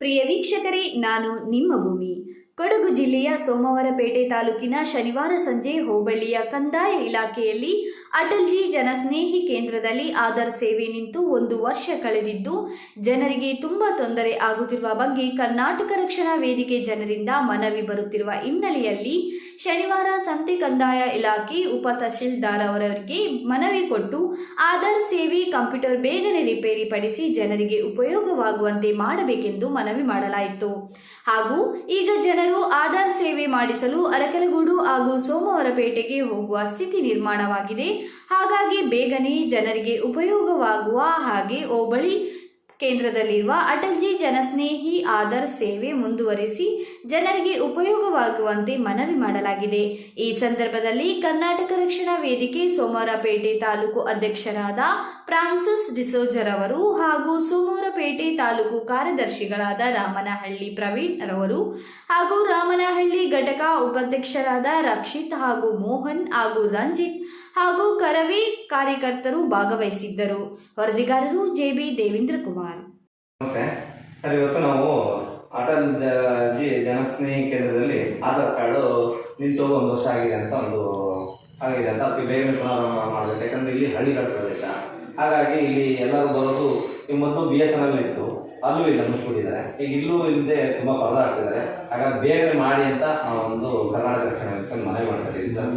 ಪ್ರಿಯ ವೀಕ್ಷಕರೇ, ನಾನು ನಿಮ್ಮ ಭೂಮಿ. ಕೊಡಗು ಜಿಲ್ಲೆಯ ಸೋಮವಾರಪೇಟೆ ತಾಲೂಕಿನ ಶನಿವಾರ ಸಂಜೆ ಹೋಬಳಿಯ ಕಂದಾಯ ಇಲಾಖೆಯಲ್ಲಿ ಅಟಲ್ಜಿ ಜನಸ್ನೇಹಿ ಕೇಂದ್ರದಲ್ಲಿ ಆಧಾರ್ ಸೇವೆ ನಿಂತು 1 ವರ್ಷ ಕಳೆದಿದ್ದು ಜನರಿಗೆ ತುಂಬಾ ತೊಂದರೆ ಆಗುತ್ತಿರುವ ಬಗ್ಗೆ ಕರ್ನಾಟಕ ರಕ್ಷಣಾ ವೇದಿಕೆ ಜನರಿಂದ ಮನವಿ ಬರುತ್ತಿರುವ ಹಿನ್ನೆಲೆಯಲ್ಲಿ ಶನಿವಾರ ಸಂತೆ ಕಂದಾಯ ಇಲಾಖೆ ಉಪ ತಹಶೀಲ್ದಾರ್ ಅವರಿಗೆ ಮನವಿ ಕೊಟ್ಟು ಆಧಾರ್ ಸೇವೆ ಕಂಪ್ಯೂಟರ್ ಬೇಗನೆ ರಿಪೇರಿ ಪಡಿಸಿ ಜನರಿಗೆ ಉಪಯೋಗವಾಗುವಂತೆ ಮಾಡಬೇಕೆಂದು ಮನವಿ ಮಾಡಲಾಯಿತು. ಹಾಗೂ ಈಗ ಜನರು ಆಧಾರ್ ಸೇವೆ ಮಾಡಿಸಲು ಅರಕಲಗೂಡು ಹಾಗೂ ಸೋಮವಾರಪೇಟೆಗೆ ಹೋಗುವ ಸ್ಥಿತಿ ನಿರ್ಮಾಣವಾಗಿದೆ. ಹಾಗಾಗಿ ಬೇಗನೆ ಜನರಿಗೆ ಉಪಯೋಗವಾಗುವ ಹಾಗೆ ಹೋಬಳಿ ಕೇಂದ್ರದಲ್ಲಿರುವ ಅಟಲ್ಜಿ ಜನಸ್ನೇಹಿ ಆಧಾರ್ ಸೇವೆ ಮುಂದುವರಿಸಿ ಜನರಿಗೆ ಉಪಯೋಗವಾಗುವಂತೆ ಮನವಿ ಮಾಡಲಾಗಿದೆ. ಈ ಸಂದರ್ಭದಲ್ಲಿ ಕರ್ನಾಟಕ ರಕ್ಷಣಾ ವೇದಿಕೆ ಸೋಮವಾರಪೇಟೆ ತಾಲೂಕು ಅಧ್ಯಕ್ಷರಾದ ಫ್ರಾನ್ಸಿಸ್ ಡಿಸೋಜರ್ ಅವರು ಹಾಗೂ ಸೋಮವಾರಪೇಟೆ ತಾಲೂಕು ಕಾರ್ಯದರ್ಶಿಗಳಾದ ರಾಮನಹಳ್ಳಿ ಪ್ರವೀಣ್ ರವರು ಹಾಗೂ ರಾಮನಹಳ್ಳಿ ಘಟಕ ಉಪಾಧ್ಯಕ್ಷರಾದ ರಕ್ಷಿತ್ ಹಾಗೂ ಮೋಹನ್ ಹಾಗೂ ರಂಜಿತ್ ಹಾಗೂ ಕರವೇ ಕಾರ್ಯಕರ್ತರು ಭಾಗವಹಿಸಿದ್ದರು. ವರದಿಗಾರರು ಜೆಬಿ ದೇವೇಂದ್ರ ಕುಮಾರ್. ನಮಸ್ತೆ ಸರ್, ಇವತ್ತು ನಾವು ಅಟಲ್ಜಿ ಜನಸ್ನೇಹಿ ಕೇಂದ್ರದಲ್ಲಿ ಆಧಾರ್ ಕಾರ್ಡು ನಿಂತು 1 ವರ್ಷ ಆಗಿದೆ ಅಂತ ಅದಕ್ಕೆ ಬೇಗನೆ ಪುನರಾರಂಭ ಮಾಡಬೇಕು. ಯಾಕಂದರೆ ಇಲ್ಲಿ ಹಳ್ಳಿಗಳ ಪ್ರದೇಶ, ಹಾಗಾಗಿ ಇಲ್ಲಿ ಎಲ್ಲರೂ ಬರೋದು. ಈ ಮೊದಲು BSNL ಇತ್ತು, ಅಲ್ಲೂ ಇಲ್ಲ ಮುಚ್ಚಿಬಿಟ್ಟಿದ್ದಾರೆ. ಈಗ ಇಲ್ಲೂ ಇಲ್ಲದೆ ತುಂಬ ಪರದಾಡ್ತಿದ್ದಾರೆ. ಹಾಗಾಗಿ ಬೇಗನೆ ಮಾಡಿ ಅಂತ ಒಂದು ಕರ್ನಾಟಕ ರಕ್ಷಣಾ ವೇದಿಕೆ ಮನವಿ ಮಾಡ್ತಾ ಇದ್ದೀವಿ ಸರ್.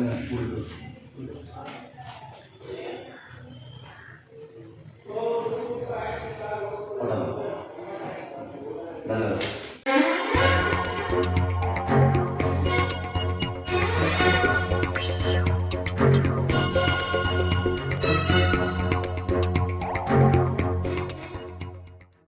ಧನ್ಯವಾದ.